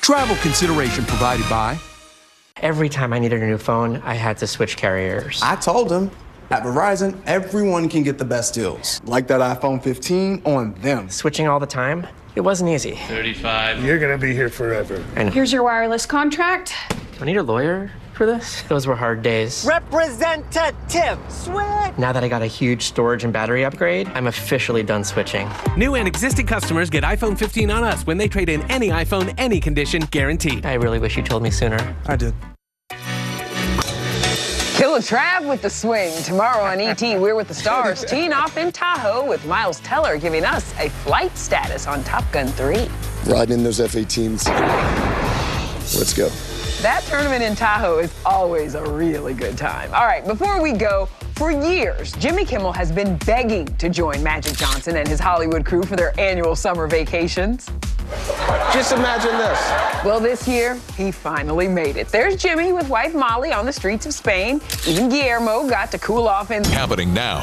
Travel consideration provided by... Every time I needed a new phone, I had to switch carriers. I told him, at Verizon, everyone can get the best deals. Like that iPhone 15 on them. Switching all the time, it wasn't easy. 35. You're gonna be here forever. And here's your wireless contract. Do I need a lawyer for this? Those were hard days. Representative switch! Now that I got a huge storage and battery upgrade, I'm officially done switching. New and existing customers get iPhone 15 on us when they trade in any iPhone, any condition, guaranteed. I really wish you told me sooner. I did. Kill a Trav with the swing. Tomorrow on ET, we're with the stars, teeing off in Tahoe with Miles Teller giving us a flight status on Top Gun 3. Riding in those F-18s. Let's go. That tournament in Tahoe is always a really good time. All right, before we go, for years, Jimmy Kimmel has been begging to join Magic Johnson and his Hollywood crew for their annual summer vacations. Just imagine this. Well, this year, he finally made it. There's Jimmy with wife Molly on the streets of Spain. Even Guillermo got to cool off in... Happening now.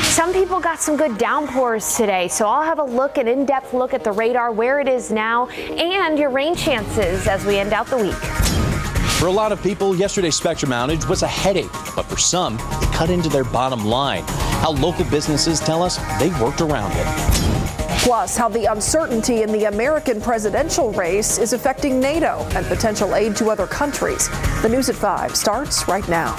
Some people got some good downpours today, so I'll have an in-depth look at the radar, where it is now, and your rain chances as we end out the week. For a lot of people, yesterday's Spectrum outage was a headache, but for some, it cut into their bottom line. How local businesses tell us they worked around it. Plus, how the uncertainty in the American presidential race is affecting NATO and potential aid to other countries. The News at 5 starts right now.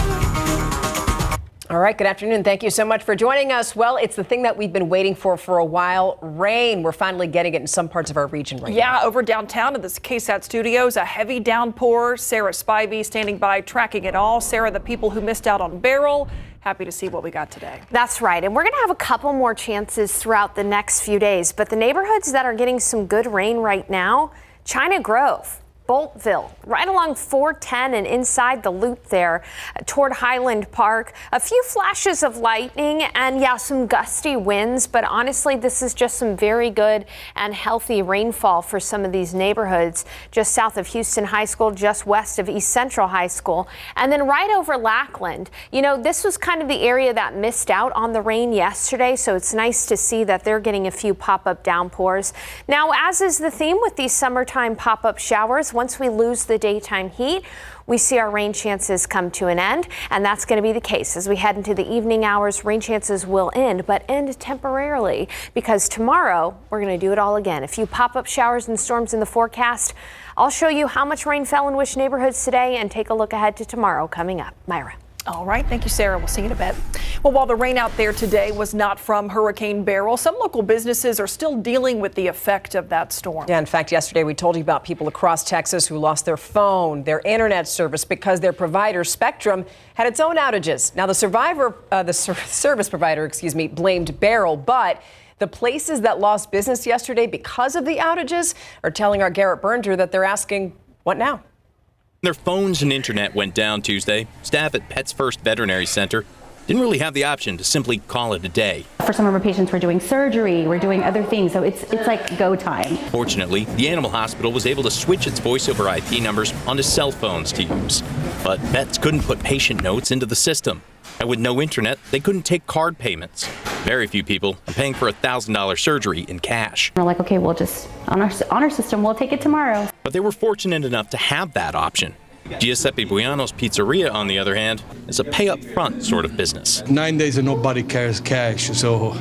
All right, good afternoon. Thank you so much for joining us. Well, it's the thing that we've been waiting for a while. Rain. We're finally getting it in some parts of our region right now. Yeah, over downtown at the KSAT studios, a heavy downpour. Sarah Spivey standing by, tracking it all. Sarah, the people who missed out on Beryl, happy to see what we got today. That's right. And we're going to have a couple more chances throughout the next few days. But the neighborhoods that are getting some good rain right now, China Grove, Boltville, right along 410 and inside the loop there toward Highland Park. A few flashes of lightning and, yeah, some gusty winds. But honestly, this is just some very good and healthy rainfall for some of these neighborhoods just south of Houston High School, just west of East Central High School, and then right over Lackland. You know, this was kind of the area that missed out on the rain yesterday, so it's nice to see that they're getting a few pop-up downpours. Now, as is the theme with these summertime pop-up showers, once we lose the daytime heat, we see our rain chances come to an end, and that's going to be the case as we head into the evening hours. Rain chances will end, but end temporarily, because tomorrow we're going to do it all again. A few pop-up showers and storms in the forecast. I'll show you how much rain fell in which neighborhoods today and take a look ahead to tomorrow coming up. Myra. All right. Thank you, Sarah. We'll see you in a bit. Well, while the rain out there today was not from Hurricane Beryl, some local businesses are still dealing with the effect of that storm. Yeah, in fact, yesterday we told you about people across Texas who lost their phone, their internet service because their provider, Spectrum, had its own outages. Now, the service provider, blamed Beryl, but the places that lost business yesterday because of the outages are telling our Garrett Berger that they're asking, what now? Their phones and internet went down Tuesday. Staff at Pets First Veterinary Center didn't really have the option to simply call it a day. For some of our patients, we're doing surgery, we're doing other things, so it's like go time. Fortunately, the animal hospital was able to switch its voice over IP numbers onto cell phones to use. But vets couldn't put patient notes into the system. And with no internet, they couldn't take card payments. Very few people are paying for a $1,000 surgery in cash. We're like, okay, we'll just, on our system, we'll take it tomorrow. But they were fortunate enough to have that option. Giuseppe Buiano's Pizzeria, on the other hand, is a pay-up-front sort of business. 9 days and nobody carries cash, so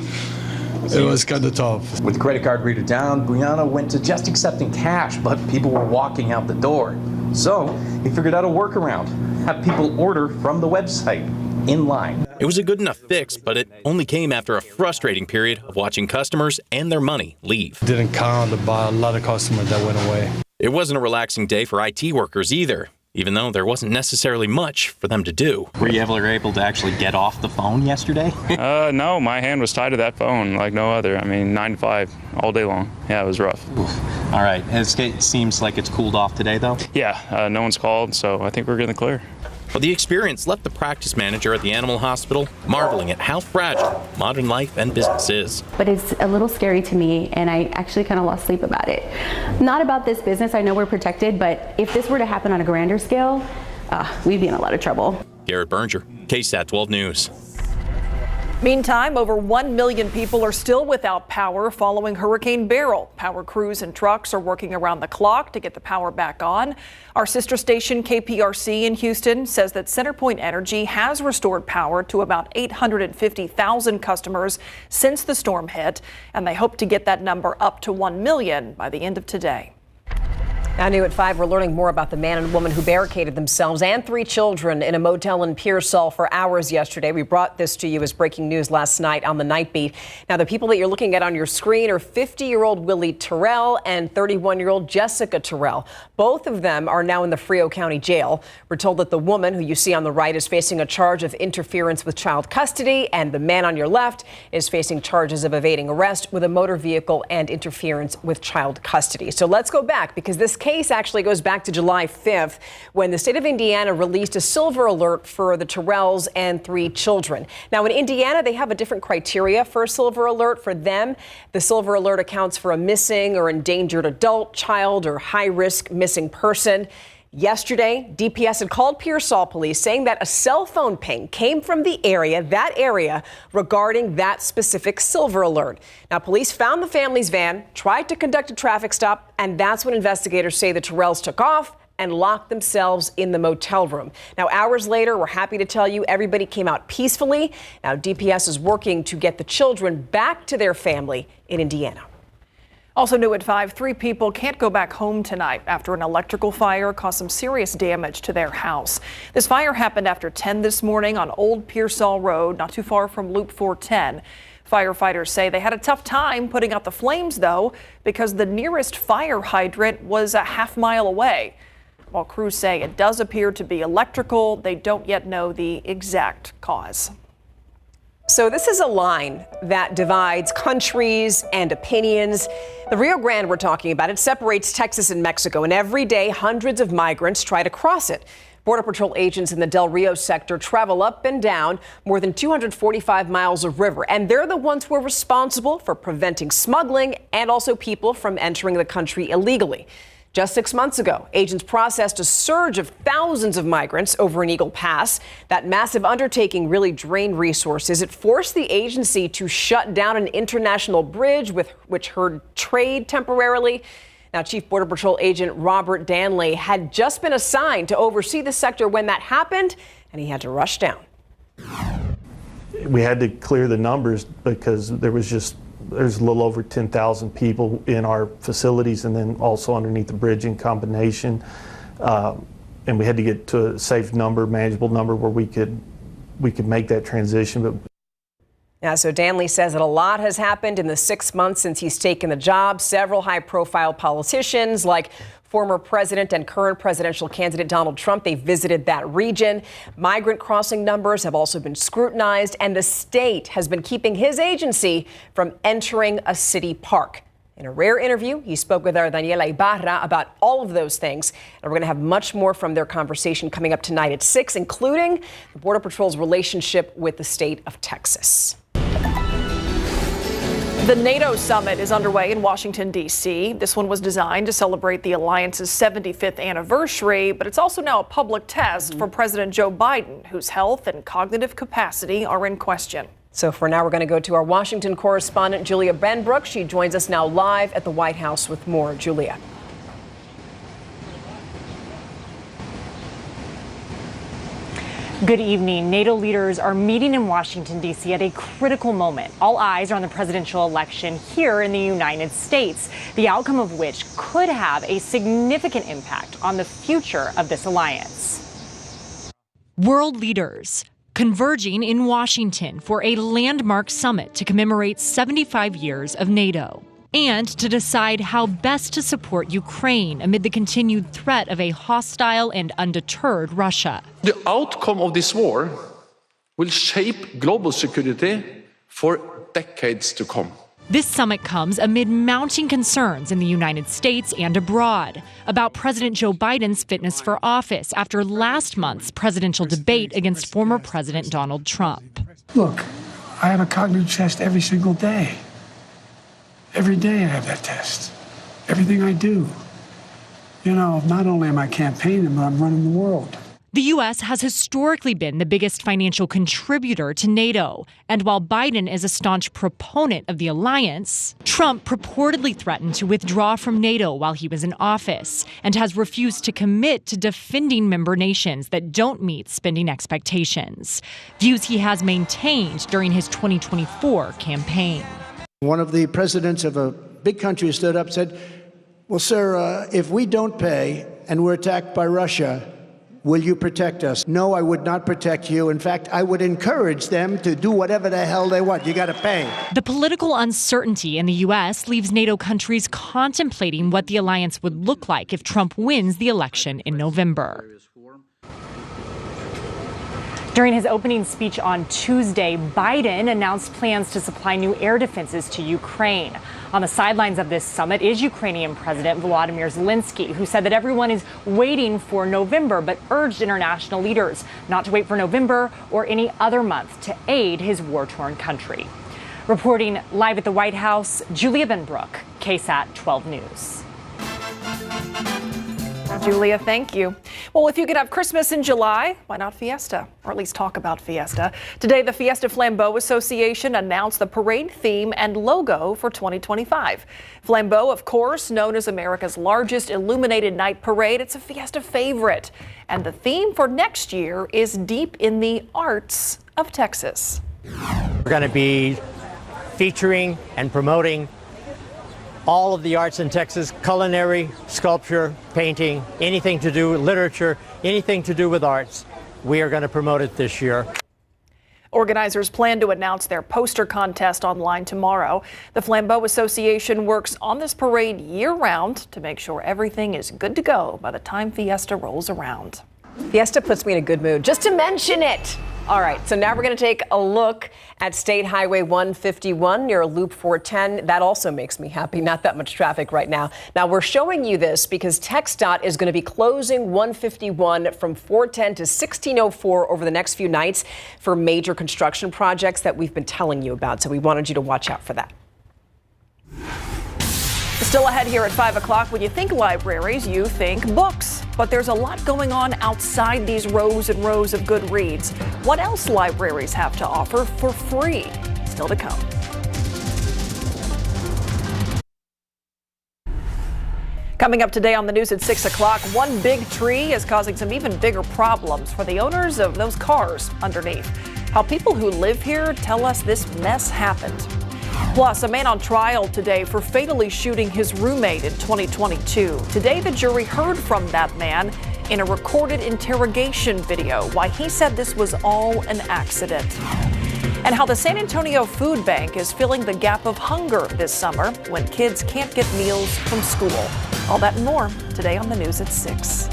it was kind of tough. With the credit card reader down, Buiano went to just accepting cash, but people were walking out the door. So he figured out a workaround, have people order from the website in line. It was a good enough fix, but it only came after a frustrating period of watching customers and their money leave. Didn't count about a lot of customers that went away. It wasn't a relaxing day for IT workers either, even though there wasn't necessarily much for them to do. Were you ever able to actually get off the phone yesterday? No, my hand was tied to that phone like no other. I mean, 9 to 5 all day long. Yeah, it was rough. Oof. All right, it seems like it's cooled off today, though? Yeah, no one's called, so I think we're getting clear. Well, the experience left the practice manager at the animal hospital marveling at how fragile modern life and business is. But it's a little scary to me, and I actually kind of lost sleep about it. Not about this business, I know we're protected, but if this were to happen on a grander scale, we'd be in a lot of trouble. Garrett Berger, KSAT 12 News. Meantime, over 1 million people are still without power following Hurricane Beryl. Power crews and trucks are working around the clock to get the power back on. Our sister station KPRC in Houston says that CenterPoint Energy has restored power to about 850,000 customers since the storm hit, and they hope to get that number up to 1 million by the end of today. Now, new at 5, we're learning more about the man and woman who barricaded themselves and 3 children in a motel in Pearsall for hours yesterday. We brought this to you as breaking news last night on the Night Beat. Now, the people that you're looking at on your screen are 50-year-old Willie Terrell and 31-year-old Jessica Terrell. Both of them are now in the Frio County Jail. We're told that the woman, who you see on the right, is facing a charge of interference with child custody, and the man on your left is facing charges of evading arrest with a motor vehicle and interference with child custody. So let's go back, because this case actually goes back to July 5th, when the state of Indiana released a silver alert for the Terrells and 3 children. Now, in Indiana, they have a different criteria for a silver alert. For them, the silver alert accounts for a missing or endangered adult, child, or high-risk missing person. Yesterday, DPS had called Pearsall police saying that a cell phone ping came from that area regarding that specific silver alert. Now, police found the family's van, tried to conduct a traffic stop, and that's when investigators say the Terrells took off and locked themselves in the motel room. Now, hours later, we're happy to tell you everybody came out peacefully. Now, DPS is working to get the children back to their family in Indiana. Also new at 5, 3 people can't go back home tonight after an electrical fire caused some serious damage to their house. This fire happened after 10 this morning on Old Pearsall Road, not too far from Loop 410. Firefighters say they had a tough time putting out the flames, though, because the nearest fire hydrant was a half-mile away. While crews say it does appear to be electrical, they don't yet know the exact cause. So this is a line that divides countries and opinions. The Rio Grande we're talking about, it separates Texas and Mexico, and every day hundreds of migrants try to cross it. Border Patrol agents in the Del Rio sector travel up and down more than 245 miles of river, and they're the ones who are responsible for preventing smuggling and also people from entering the country illegally. Just 6 months ago, agents processed a surge of thousands of migrants over an Eagle Pass. That massive undertaking really drained resources. It forced the agency to shut down an international bridge which hurt trade temporarily. Now, Chief Border Patrol Agent Robert Danley had just been assigned to oversee the sector when that happened, and he had to rush down. We had to clear the numbers because there's a little over 10,000 people in our facilities, and then also underneath the bridge in combination. And we had to get to a safe number, manageable number, where we could make that transition. But yeah, so Danley says that a lot has happened in the 6 months since he's taken the job. Several high-profile politicians, like former president and current presidential candidate Donald Trump, they visited that region. Migrant crossing numbers have also been scrutinized, and the state has been keeping his agency from entering a city park. In a rare interview, he spoke with our Daniela Ibarra about all of those things, and we're going to have much more from their conversation coming up tonight at 6, including the Border Patrol's relationship with the state of Texas. The NATO Summit is underway in Washington, D.C. This one was designed to celebrate the alliance's 75th anniversary, but it's also now a public test for President Joe Biden, whose health and cognitive capacity are in question. So for now, we're going to go to our Washington correspondent, Julia Benbrook. She joins us now live at the White House with more. Julia. Good evening. NATO leaders are meeting in Washington, D.C. at a critical moment. All eyes are on the presidential election here in the United States, the outcome of which could have a significant impact on the future of this alliance. World leaders converging in Washington for a landmark summit to commemorate 75 years of NATO, and to decide how best to support Ukraine amid the continued threat of a hostile and undeterred Russia. The outcome of this war will shape global security for decades to come. This summit comes amid mounting concerns in the United States and abroad about President Joe Biden's fitness for office after last month's presidential debate against former President Donald Trump. Look, I have a cognitive test every single day. Every day I have that test. Everything I do. You know, not only am I campaigning, but I'm running the world. The U.S. has historically been the biggest financial contributor to NATO, and while Biden is a staunch proponent of the alliance, Trump purportedly threatened to withdraw from NATO while he was in office and has refused to commit to defending member nations that don't meet spending expectations, views he has maintained during his 2024 campaign. One of the presidents of a big country stood up and said, well, sir, if we don't pay and we're attacked by Russia, will you protect us? No, I would not protect you. In fact, I would encourage them to do whatever the hell they want. You got to pay. The political uncertainty in the U.S. leaves NATO countries contemplating what the alliance would look like if Trump wins the election in November. During his opening speech on Tuesday, Biden announced plans to supply new air defenses to Ukraine. On the sidelines of this summit is Ukrainian President Volodymyr Zelensky, who said that everyone is waiting for November, but urged international leaders not to wait for November or any other month to aid his war-torn country. Reporting live at the White House, Julia Benbrook, KSAT 12 News. Julia, thank you. Well, if you could have Christmas in July, why not Fiesta? Or at least talk about Fiesta. Today, the Fiesta Flambeau Association announced the parade theme and logo for 2025. Flambeau, of course, known as America's largest illuminated night parade. It's a Fiesta favorite. And the theme for next year is deep in the arts of Texas. We're going to be featuring and promoting all of the arts in Texas: culinary, sculpture, painting, anything to do with literature, anything to do with arts. We are going to promote it this year. Organizers plan to announce their poster contest online tomorrow. The Flambeau Association works on this parade year-round to make sure everything is good to go by the time Fiesta rolls around. Fiesta puts me in a good mood just to mention it. All right, so now we're going to take a look at State Highway 151 near Loop 410. That also makes me happy. Not that much traffic right now. Now, we're showing you this because TxDOT is going to be closing 151 from 410 to 1604 over the next few nights for major construction projects that we've been telling you about. So we wanted you to watch out for that. Still ahead here at 5 o'clock, when you think libraries, you think books. But there's a lot going on outside these rows and rows of good reads. What else libraries have to offer for free? Still to come. Coming up today on the news at 6 o'clock, one big tree is causing some even bigger problems for the owners of those cars underneath. How people who live here tell us this mess happened. Plus, a man on trial today for fatally shooting his roommate in 2022. Today, the jury heard from that man in a recorded interrogation video why he said this was all an accident. And how the San Antonio Food Bank is filling the gap of hunger this summer when kids can't get meals from school. All that and more today on the news at 6.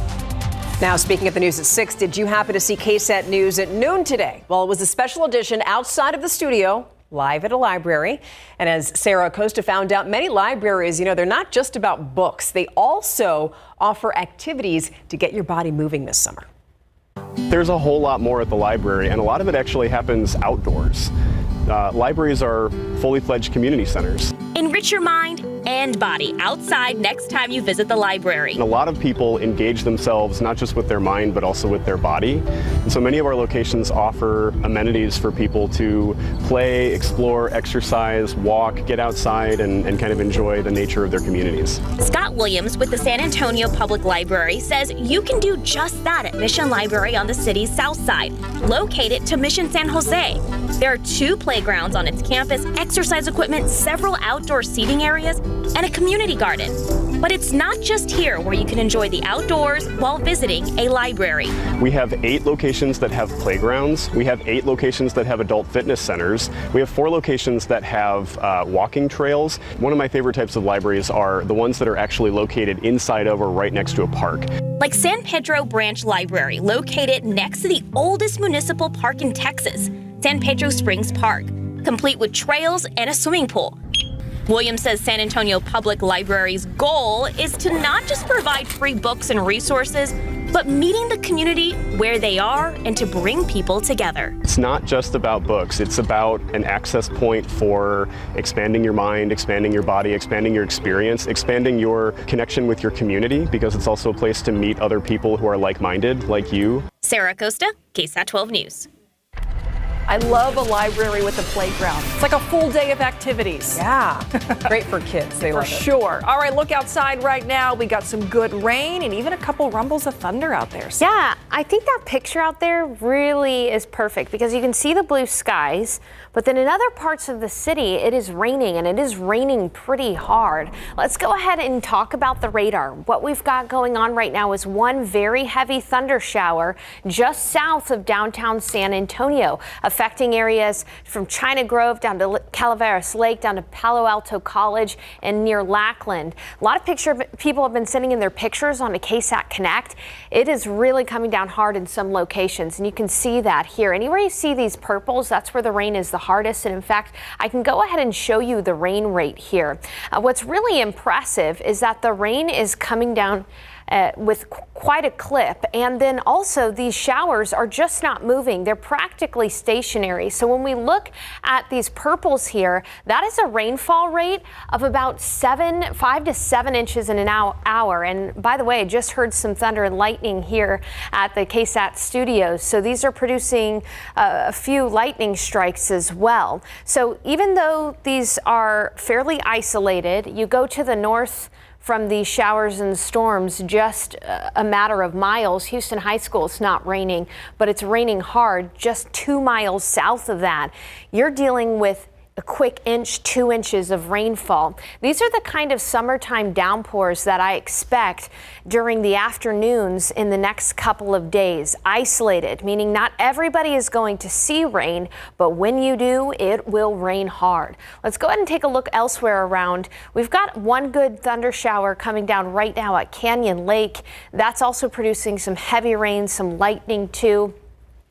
Now, speaking of the news at 6, did you happen to see KSAT News at noon today? Well, it was a special edition outside of the studio, live at a library. And as Sarah Acosta found out, many libraries, they're not just about books. They also offer activities to get your body moving this summer. There's a whole lot more at the library, and a lot of it actually happens outdoors. Libraries are fully fledged community centers. Enrich your mind and body outside next time you visit the library. And a lot of people engage themselves not just with their mind, but also with their body. And so many of our locations offer amenities for people to play, explore, exercise, walk, get outside, and kind of enjoy the nature of their communities. Scott Williams with the San Antonio Public Library says you can do just that at Mission Library on the city's south side, located to Mission San Jose. There are 2 playgrounds on its campus, exercise equipment, several outdoor seating areas, and a community garden. But it's not just here where you can enjoy the outdoors while visiting a library. We have 8 locations that have playgrounds. We have 8 locations that have adult fitness centers. We have 4 locations that have walking trails. One of my favorite types of libraries are the ones that are actually located inside of or right next to a park. Like San Pedro Branch Library, located next to the oldest municipal park in Texas, San Pedro Springs Park, complete with trails and a swimming pool. Williams says San Antonio Public Library's goal is to not just provide free books and resources, but meeting the community where they are and to bring people together. It's not just about books. It's about an access point for expanding your mind, expanding your body, expanding your experience, expanding your connection with your community, because it's also a place to meet other people who are like-minded, like you. Sarah Acosta, KSAT 12 News. I love a library with a playground. It's like a full day of activities. Yeah, great for kids. They love it. For sure. All right, look outside right now. We got some good rain and even a couple rumbles of thunder out there. So. Yeah, I think that picture out there really is perfect because you can see the blue skies, but then in other parts of the city, it is raining and it is raining pretty hard. Let's go ahead and talk about the radar. What we've got going on right now is one very heavy thunder shower just south of downtown San Antonio, affecting areas from China Grove down to Calaveras Lake, down to Palo Alto College and near Lackland. A lot of people have been sending in their pictures on a KSAT Connect. It is really coming down hard in some locations, and you can see that here. Anywhere you see these purples, that's where the rain is the hardest. And in fact, I can go ahead and show you the rain rate here. What's really impressive is that the rain is coming down with quite a clip. And then also these showers are just not moving. They're practically stationary. So when we look at these purples here, that is a rainfall rate of about 5 to 7 inches in an hour. And by the way, I just heard some thunder and lightning here at the KSAT studios. So these are producing a few lightning strikes as well. So even though these are fairly isolated, you go to the north from these showers and storms, just a matter of miles. Houston High School, it's not raining, but it's raining hard just 2 miles south of that. You're dealing with a quick 2 inches of rainfall. These are the kind of summertime downpours that I expect during the afternoons in the next couple of days. Isolated, meaning not everybody is going to see rain, but when you do, it will rain hard. Let's go ahead and take a look elsewhere around. We've got one good thunder shower coming down right now at Canyon Lake. That's also producing some heavy rain, some lightning too.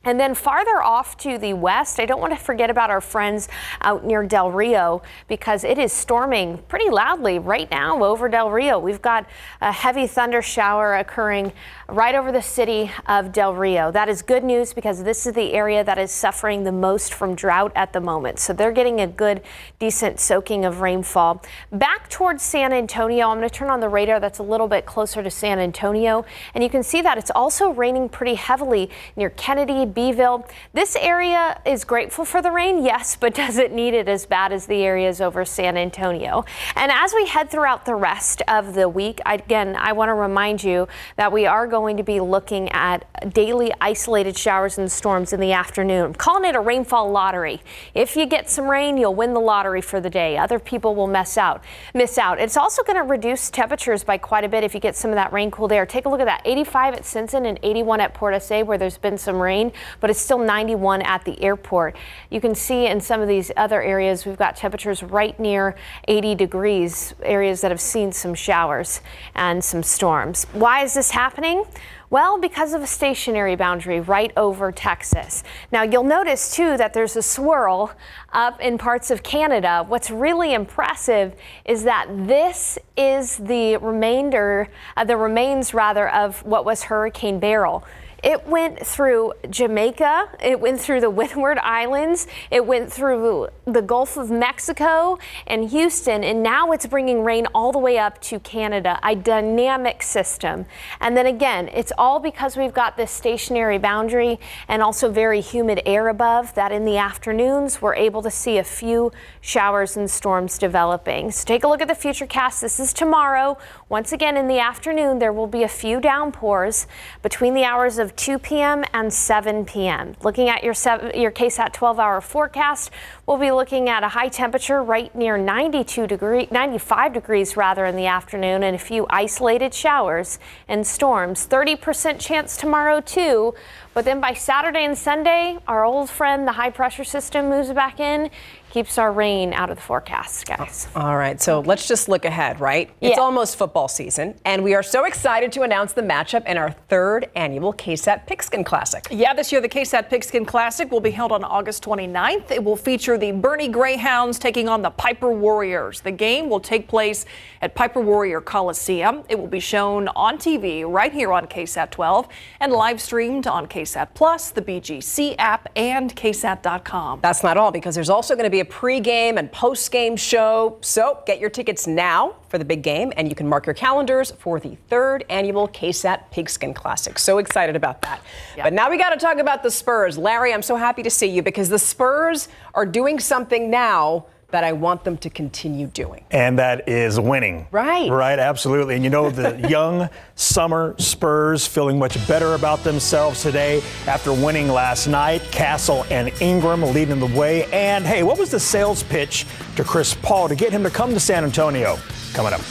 And then farther off to the west, I don't want to forget about our friends out near Del Rio because it is storming pretty loudly right now over Del Rio. We've got a heavy thunder shower occurring right over the city of Del Rio. That is good news because this is the area that is suffering the most from drought at the moment. So they're getting a good, decent soaking of rainfall. Back towards San Antonio, I'm going to turn on the radar that's a little bit closer to San Antonio. And you can see that it's also raining pretty heavily near Kennedy, Beeville. This area is grateful for the rain, yes, but doesn't need it as bad as the areas over San Antonio. And as we head throughout the rest of the week, again, I want to remind you that we are going to be looking at daily isolated showers and storms in the afternoon. I'm calling it a rainfall lottery. If you get some rain, you'll win the lottery for the day. Other people will miss out. It's also going to reduce temperatures by quite a bit if you get some of that rain, cool air. Take a look at that. 85 at Simpson and 81 at Port SA where there's been some rain, but it's still 91 at the airport. You can see in some of these other areas, we've got temperatures right near 80 degrees, areas that have seen some showers and some storms. Why is this happening? Well, because of a stationary boundary right over Texas. Now, you'll notice, too, that there's a swirl up in parts of Canada. What's really impressive is that this is the remains of what was Hurricane Beryl. It went through Jamaica, it went through the Windward Islands, it went through the Gulf of Mexico and Houston, and now it's bringing rain all the way up to Canada, a dynamic system. And then again, it's all because we've got this stationary boundary and also very humid air above that in the afternoons, we're able to see a few showers and storms developing. So take a look at the futurecast. This is tomorrow. Once again, in the afternoon, there will be a few downpours between the hours of 2 p.m. and 7 p.m. Looking at your KSAT 12-hour forecast, we'll be looking at a high temperature right near 95 degrees rather in the afternoon, and a few isolated showers and storms. 30% chance tomorrow too, but then by Saturday and Sunday, our old friend, the high pressure system, moves back in. Keeps our rain out of the forecast, guys. All right, so let's just look ahead, right? Yeah. It's almost football season, and we are so excited to announce the matchup in our 3rd annual KSAT Pigskin Classic. Yeah, this year the KSAT Pigskin Classic will be held on August 29th. It will feature the Bernie Greyhounds taking on the Piper Warriors. The game will take place at Piper Warrior Coliseum. It will be shown on TV right here on KSAT 12 and live streamed on KSAT Plus, the BGC app, and KSAT.com. That's not all, because there's also going to be be a pregame and postgame show. So get your tickets now for the big game, and you can mark your calendars for the 3rd annual KSAT Pigskin Classic. So excited about that. Yep. But now we got to talk about the Spurs. Larry, I'm so happy to see you because the Spurs are doing something now that I want them to continue doing. And that is winning. Right. Right, absolutely. And you know, the young summer Spurs feeling much better about themselves today after winning last night. Castle and Ingram leading the way. And hey, what was the sales pitch to Chris Paul to get him to come to San Antonio? Coming up.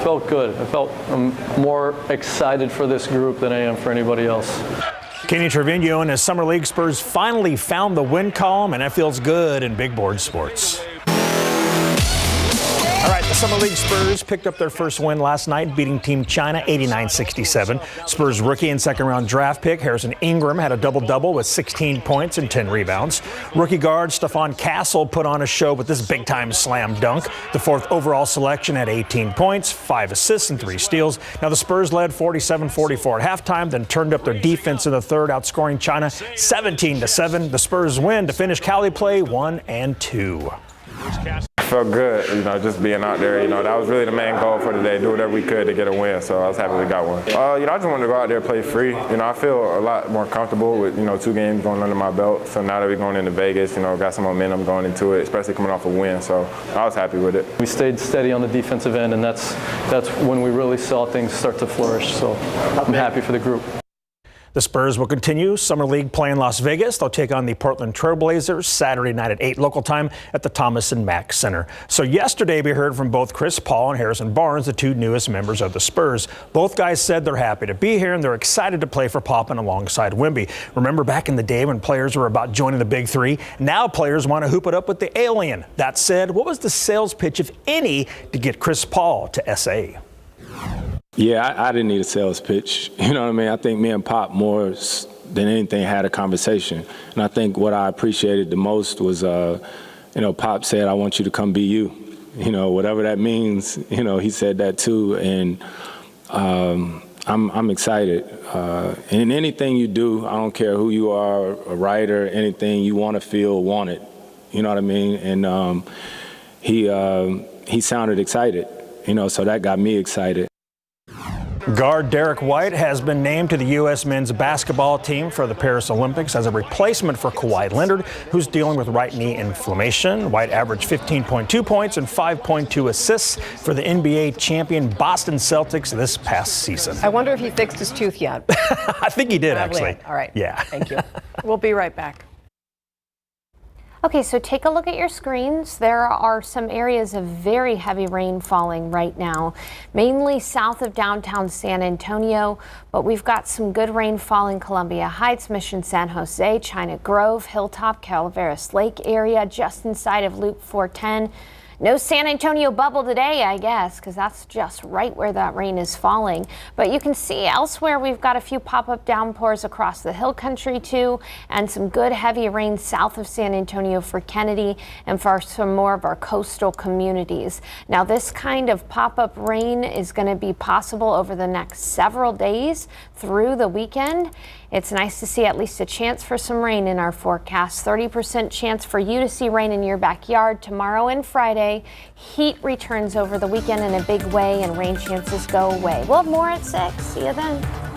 Felt good. I felt more excited for this group than I am for anybody else. Kenny Trevino and his Summer League Spurs finally found the win column, and that feels good in big board sports. All right, the Summer League Spurs picked up their first win last night, beating Team China 89-67. Spurs rookie and second-round draft pick Harrison Ingram had a double-double with 16 points and 10 rebounds. Rookie guard Stephon Castle put on a show with this big-time slam dunk. The 4th overall selection had 18 points, 5 assists, and 3 steals. Now, the Spurs led 47-44 at halftime, then turned up their defense in the third, outscoring China 17-7. The Spurs win to finish Cali play 1-2. Felt good, just being out there. That was really the main goal for today, do whatever we could to get a win, so I was happy we got one. I just wanted to go out there and play free. I feel a lot more comfortable with, 2 games going under my belt. So now that we're going into Vegas, got some momentum going into it, especially coming off a win, so I was happy with it. We stayed steady on the defensive end, and that's when we really saw things start to flourish, so I'm happy for the group. The Spurs will continue Summer League play in Las Vegas. They'll take on the Portland Trailblazers Saturday night at 8 local time at the Thomas & Mack Center. So yesterday we heard from both Chris Paul and Harrison Barnes, the 2 newest members of the Spurs. Both guys said they're happy to be here and they're excited to play for Poppin alongside Wemby. Remember back in the day when players were about joining the Big Three? Now players want to hoop it up with the alien. That said, what was the sales pitch, if any, to get Chris Paul to SA? Yeah, I didn't need a sales pitch. You know what I mean? I think me and Pop more than anything had a conversation. And I think what I appreciated the most was, Pop said, I want you to come be you. Whatever that means, he said that too. And I'm excited. And anything you do, I don't care who you are, a writer, anything you want to feel wanted. You know what I mean? And he sounded excited, so that got me excited. Guard Derek White has been named to the U.S. men's basketball team for the Paris Olympics as a replacement for Kawhi Leonard, who's dealing with right knee inflammation. White averaged 15.2 points and 5.2 assists for the NBA champion Boston Celtics this past season. I wonder if he fixed his tooth yet. I think he did, actually. All right. Yeah. Thank you. We'll be right back. Okay, so take a look at your screens. There are some areas of very heavy rain falling right now, mainly south of downtown San Antonio, but we've got some good rain falling Columbia Heights, Mission San Jose, China Grove, Hilltop, Calaveras Lake area, just inside of Loop 410. No San Antonio bubble today, I guess, because that's just right where that rain is falling. But you can see elsewhere we've got a few pop-up downpours across the hill country too, and some good heavy rain south of San Antonio for Kennedy and for some more of our coastal communities. Now this kind of pop-up rain is going to be possible over the next several days through the weekend. It's nice to see at least a chance for some rain in our forecast. 30% chance for you to see rain in your backyard tomorrow and Friday. Heat returns over the weekend in a big way and rain chances go away. We'll have more at 6. See you then.